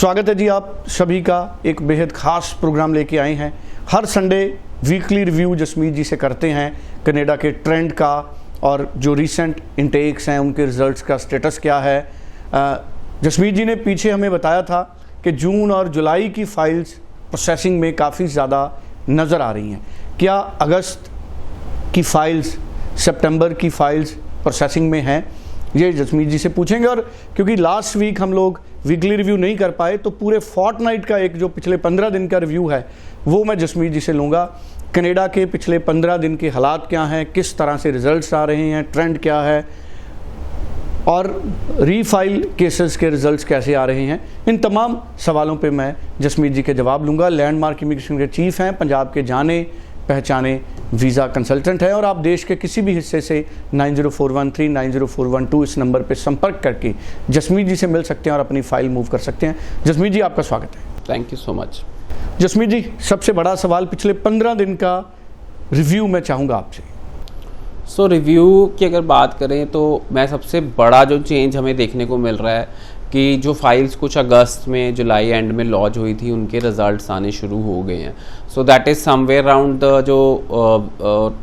स्वागत है जी आप सभी का। एक बेहद ख़ास प्रोग्राम लेके आए हैं। हर संडे वीकली रिव्यू जसमीत जी से करते हैं कनाडा के ट्रेंड का और जो रीसेंट इंटेक्स हैं उनके रिज़ल्ट्स का स्टेटस क्या है। जसमीत जी ने पीछे हमें बताया था कि जून और जुलाई की फ़ाइल्स प्रोसेसिंग में काफ़ी ज़्यादा नज़र आ रही हैं। क्या अगस्त की फ़ाइल्स, सितंबर की फ़ाइल्स प्रोसेसिंग में हैं? ये जसमीत जी से पूछेंगे। और क्योंकि लास्ट वीक हम लोग वीकली रिव्यू नहीं कर पाए तो पूरे फोर्टनाइट का एक जो पिछले 15 दिन का रिव्यू है वो मैं जसमीत जी से लूँगा। कनाडा के पिछले 15 दिन के हालात क्या हैं, किस तरह से रिज़ल्ट्स आ रहे हैं, ट्रेंड क्या है और रीफाइल केसेस के रिज़ल्ट्स कैसे आ रहे हैं, इन तमाम सवालों पे मैं जसमीत जी के जवाब लूँगा। लैंडमार्क इमिग्रेशन के चीफ़ हैं, पंजाब के जाने पहचाने वीज़ा कंसल्टेंट है और आप देश के किसी भी हिस्से से 904139 90412 इस नंबर पर संपर्क करके जसमीत जी से मिल सकते हैं और अपनी फ़ाइल मूव कर सकते हैं। जसमीत जी आपका स्वागत है। Thank you so much. Jasmeet ji, सबसे बड़ा सवाल पिछले 15 दिन का रिव्यू मैं चाहूँगा आपसे। रिव्यू की अगर बात करें तो मैं सबसे बड़ा जो चेंज हमें देखने को मिल रहा है कि जो फाइल्स कुछ अगस्त में, जुलाई एंड में लॉन्च हुई थी उनके रिजल्ट्स आने शुरू हो गए हैं। So that is somewhere around the जो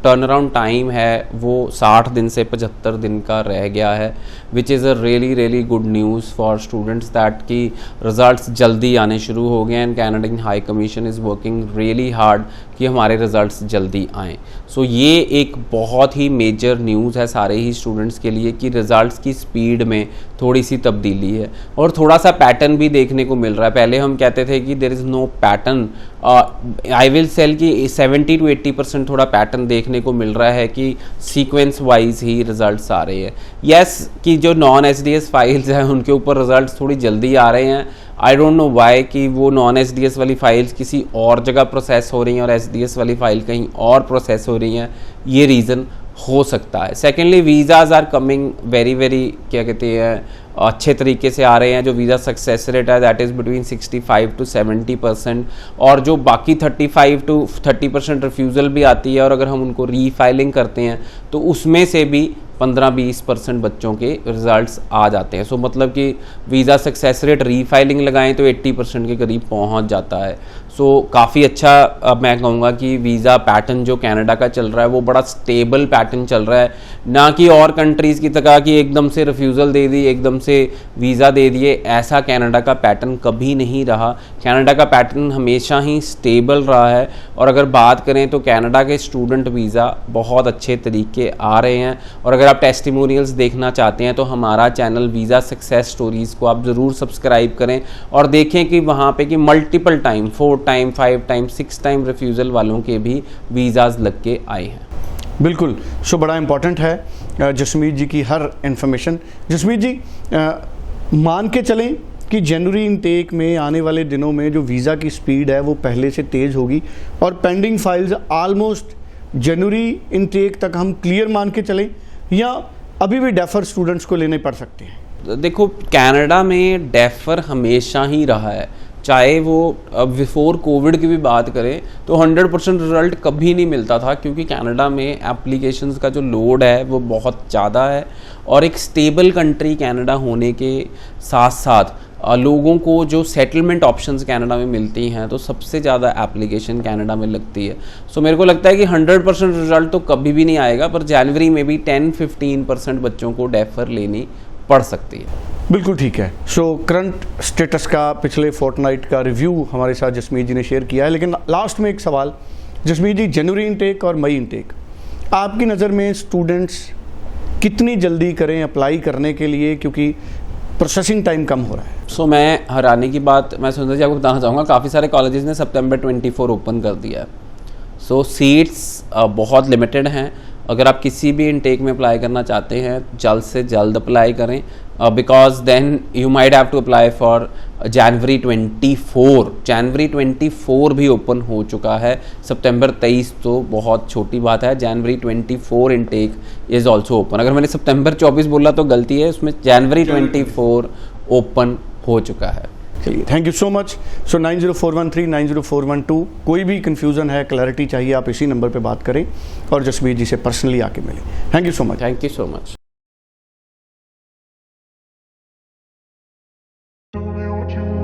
टर्न अराउंड टाइम है वो 60 दिन से 75 दिन का रह गया है, which is a really good news for students that की रिजल्ट्स जल्दी आने शुरू हो गए and Canadian high commission is working really hard कि हमारे रिजल्ट्स जल्दी आएँ। सो ये एक बहुत ही मेजर न्यूज़ है सारे ही स्टूडेंट्स के लिए कि रिजल्ट्स की स्पीड में थोड़ी सी तब्दीली है और थोड़ा सा पैटर्न भी देखने को मिल रहा है। पहले हम कहते थे कि there is no pattern, I will sell कि 70 to 80% थोड़ा पैटर्न देखने को मिल रहा है कि सीक्वेंस वाइज ही रिजल्ट्स आ रहे हैं। यस कि जो नॉन एसडीएस फाइल्स हैं उनके ऊपर रिजल्ट्स थोड़ी जल्दी आ रहे हैं। आई डोंट नो वाई कि वो नॉन एसडीएस वाली फाइल्स किसी और जगह प्रोसेस हो रही हैं और एसडीएस वाली फाइल कहीं और प्रोसेस हो रही हैं, ये रीज़न हो सकता है। Secondly visas are coming very क्या कहते हैं अच्छे तरीके से आ रहे हैं। जो वीज़ा सक्सेस रेट है दैट इज़ बिटवीन 65 to 70% और जो बाकी 35 to 30% रिफ्यूज़ल भी आती है और अगर हम उनको रीफाइलिंग करते हैं तो उसमें से भी 15-20% बच्चों के रिजल्ट्स आ जाते हैं। सो मतलब कि वीज़ा सक्सेस रेट रीफाइलिंग लगाएं तो 80% के करीब पहुंच जाता है। सो काफ़ी अच्छा मैं कहूँगा कि वीज़ा पैटर्न जो कनाडा का चल रहा है वो बड़ा स्टेबल पैटर्न चल रहा है, ना कि और कंट्रीज़ की तरह कि एकदम से रिफ्यूज़ल दे दी, एकदम से वीज़ा दे दिए। ऐसा कनाडा का पैटर्न कभी नहीं रहा। कनाडा का पैटर्न हमेशा ही स्टेबल रहा है और अगर बात करें तो कनाडा के स्टूडेंट वीज़ा बहुत अच्छे तरीके आ रहे हैं। और अगर आप टेस्टिमोनियल्स देखना चाहते हैं तो हमारा चैनल वीज़ा सक्सेस स्टोरीज़ को आप ज़रूर सब्सक्राइब करें और देखें कि वहाँ पे कि multiple time 4 time 5 time 6 time refusal वालों के भी वीज़ाज़ लग के आए हैं। बिल्कुल। सो बड़ा इम्पॉर्टेंट है जसमीत जी की हर इन्फॉर्मेशन। जसमीत जी, मान के चलें कि जनवरी इनटेक में आने वाले दिनों में जो वीज़ा की स्पीड है वो पहले से तेज़ होगी और पेंडिंग फाइल्स आलमोस्ट जनवरी इनटेक तक हम क्लियर मान के चलें या अभी भी डेफर स्टूडेंट्स को लेने पड़ सकते हैं? देखो, कनाडा में डेफर हमेशा ही रहा है, चाहे वो बिफोर कोविड की भी बात करें तो 100% रिजल्ट कभी नहीं मिलता था क्योंकि कनाडा में एप्लीकेशंस का जो लोड है वो बहुत ज़्यादा है और एक स्टेबल कंट्री कनाडा होने के साथ साथ लोगों को जो सेटलमेंट ऑप्शंस कनाडा में मिलती हैं तो सबसे ज़्यादा एप्लीकेशन कनाडा में लगती है। सो मेरे को लगता है कि 100% रिजल्ट तो कभी भी नहीं आएगा, पर जनवरी में भी 10-15% बच्चों को डेफर लेनी पड़ सकती है। बिल्कुल ठीक है। सो करंट स्टेटस का पिछले फोर्टनाइट का रिव्यू हमारे साथ जसमीत जी ने शेयर किया है, लेकिन लास्ट में एक सवाल जसमीत जी, जनवरी इनटेक और मई इनटेक आपकी नज़र में स्टूडेंट्स कितनी जल्दी करें अप्लाई करने के लिए, क्योंकि प्रोसेसिंग टाइम कम हो रहा है? सो मैं हैरानी की बात मैं सुंदर जी आपको बताना चाहूँगा, काफ़ी सारे कॉलेजेस ने सितंबर 24 ओपन कर दिया है। सो सीट्स बहुत लिमिटेड हैं। अगर आप किसी भी इनटेक में अप्लाई करना चाहते हैं जल्द से जल्द अप्लाई करें, because then you might have to apply for January 24। जनवरी 24 भी ओपन हो चुका है। सितंबर 23 तो बहुत छोटी बात है। जनवरी 24 इनटेक इज़ ऑल्सो ओपन। अगर मैंने सितंबर 24 बोला तो गलती है, उसमें जनवरी 24 ओपन हो चुका है। चलिए, थैंक यू सो मच। सो 90413 90412 कोई भी कन्फ्यूज़न है, क्लैरिटी चाहिए, आप इसी नंबर पे बात करें और जसमीत जी से पर्सनली आके मिलें। Thank you so much. Thank you so much. Don't you